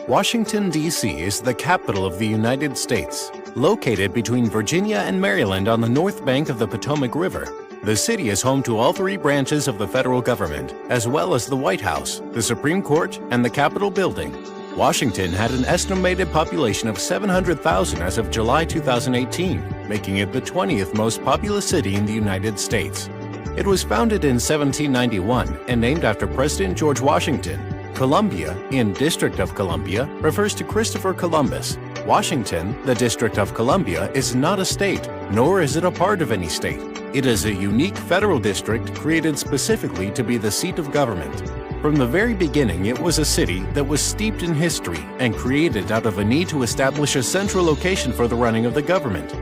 Washington, D.C. is the capital of the United States. Located between Virginia and Maryland on the north bank of the Potomac River, the city is home to all three branches of the federal government, as well as the White House, the Supreme Court, and the Capitol Building. Washington had an estimated population of 700,000 as of July 2018, making it the 20th most populous city in the United States. It was founded in 1791 and named after President George Washington. Columbia, in District of Columbia, refers to Christopher Columbus. Washington, the District of Columbia, is not a state, nor is it a part of any state. It is a unique federal district created specifically to be the seat of government. From the very beginning, it was a city that was steeped in history and created out of a need to establish a central location for the running of the government.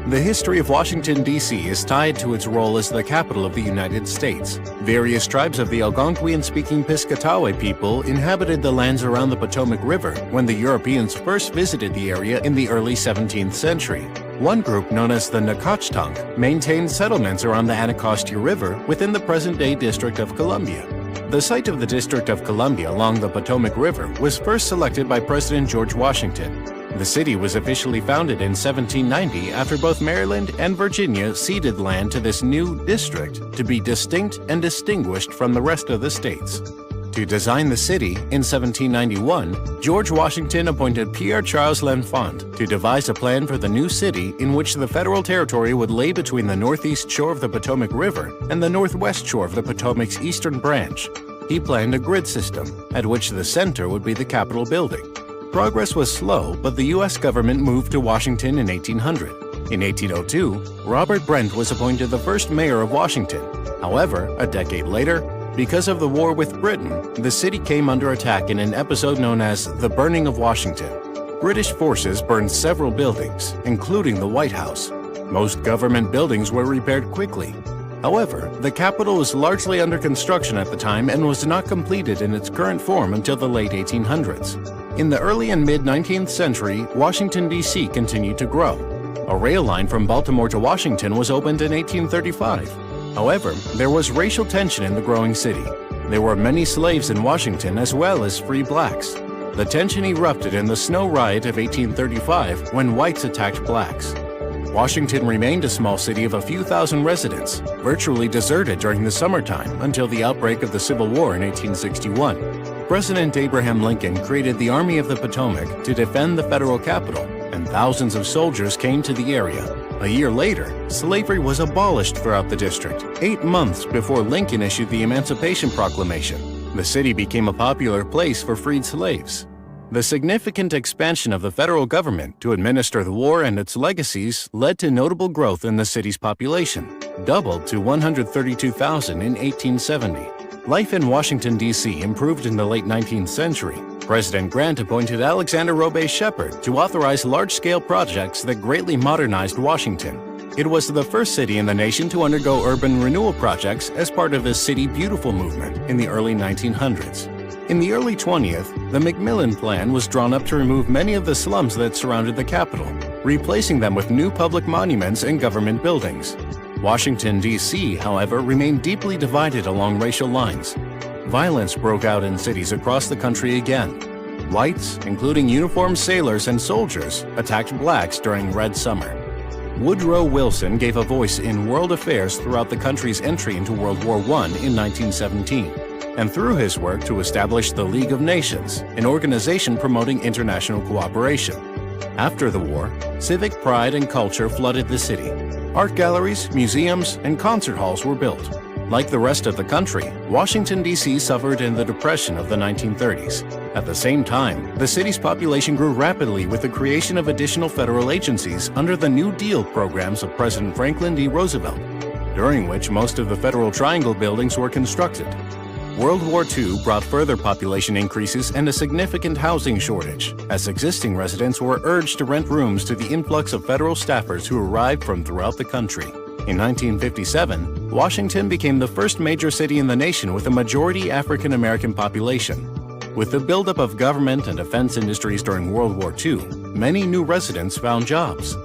The history of Washington, D.C. is tied to its role as the capital of the United States. Various tribes of the Algonquian-speaking Piscataway people inhabited the lands around the Potomac River when the Europeans first visited the area in the early 17th century. One group, known as the Nacotchtank, maintained settlements around the Anacostia River within the present-day District of Columbia. The site of the District of Columbia along the Potomac River was first selected by President George Washington. The city was officially founded in 1790 after both Maryland and Virginia ceded land to this new district to be distinct and distinguished from the rest of the states. To design the city, in 1791, George Washington appointed Pierre-Charles L'Enfant to devise a plan for the new city in which the federal territory would lay between the northeast shore of the Potomac River and the northwest shore of the Potomac's eastern branch. He planned a grid system, at which the center would be the Capitol Building. Progress was slow, but the U.S. government moved to Washington in 1800. In 1802, Robert Brent was appointed the first mayor of Washington. However, a decade later, because of the war with Britain, the city came under attack in an episode known as the Burning of Washington. British forces burned several buildings, including the White House. Most government buildings were repaired quickly. However, the Capitol was largely under construction at the time and was not completed in its current form until the late 1800s. In the early and mid-19th century, Washington, D.C. continued to grow. A rail line from Baltimore to Washington was opened in 1835. However, there was racial tension in the growing city. There were many slaves in Washington as well as free blacks. The tension erupted in the Snow Riot of 1835 when whites attacked blacks. Washington remained a small city of a few thousand residents, virtually deserted during the summertime until the outbreak of the Civil War in 1861. President Abraham Lincoln created the Army of the Potomac to defend the federal capital, and thousands of soldiers came to the area. A year later, slavery was abolished throughout the district, 8 months before Lincoln issued the Emancipation Proclamation. The city became a popular place for freed slaves. The significant expansion of the federal government to administer the war and its legacies led to notable growth in the city's population, doubled to 132,000 in 1870. Life in Washington, D.C. improved in the late 19th century. President Grant appointed Alexander Robey Shepherd to authorize large-scale projects that greatly modernized Washington. It was the first city in the nation to undergo urban renewal projects as part of the City Beautiful movement in the early 1900s. In the early 20th, the McMillan Plan was drawn up to remove many of the slums that surrounded the Capitol, replacing them with new public monuments and government buildings. Washington, D.C., however, remained deeply divided along racial lines. Violence broke out in cities across the country again. Whites, including uniformed sailors and soldiers, attacked blacks during Red Summer. Woodrow Wilson gave a voice in world affairs throughout the country's entry into World War I in 1917, and through his work to establish the League of Nations, an organization promoting international cooperation. After the war, civic pride and culture flooded the city. Art galleries, museums, and concert halls were built. Like the rest of the country, Washington, D.C. suffered in the Depression of the 1930s. At the same time, the city's population grew rapidly with the creation of additional federal agencies under the New Deal programs of President Franklin D. Roosevelt, during which most of the Federal Triangle buildings were constructed. World War II brought further population increases and a significant housing shortage, as existing residents were urged to rent rooms to the influx of federal staffers who arrived from throughout the country. In 1957, Washington became the first major city in the nation with a majority African American population. With the buildup of government and defense industries during World War II, many new residents found jobs.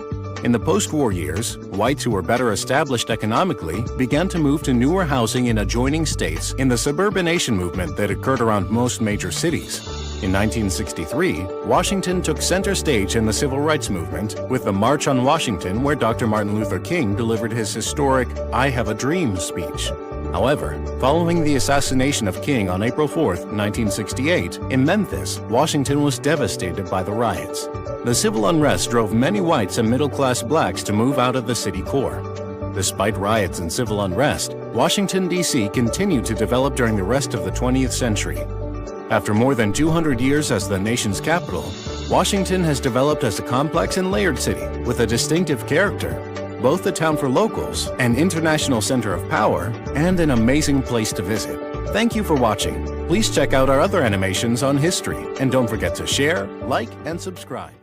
In the post-war years, whites who were better established economically began to move to newer housing in adjoining states in the suburbanation movement that occurred around most major cities. In 1963, Washington took center stage in the Civil Rights Movement with the March on Washington, where Dr. Martin Luther King delivered his historic "I Have a Dream" speech. However, following the assassination of King on April 4, 1968, in Memphis, Washington was devastated by the riots. The civil unrest drove many whites and middle-class blacks to move out of the city core. Despite riots and civil unrest, Washington, D.C. continued to develop during the rest of the 20th century. After more than 200 years as the nation's capital, Washington has developed as a complex and layered city with a distinctive character, both a town for locals, an international center of power, and an amazing place to visit. Thank you for watching. Please check out our other animations on history, and don't forget to share, like, and subscribe.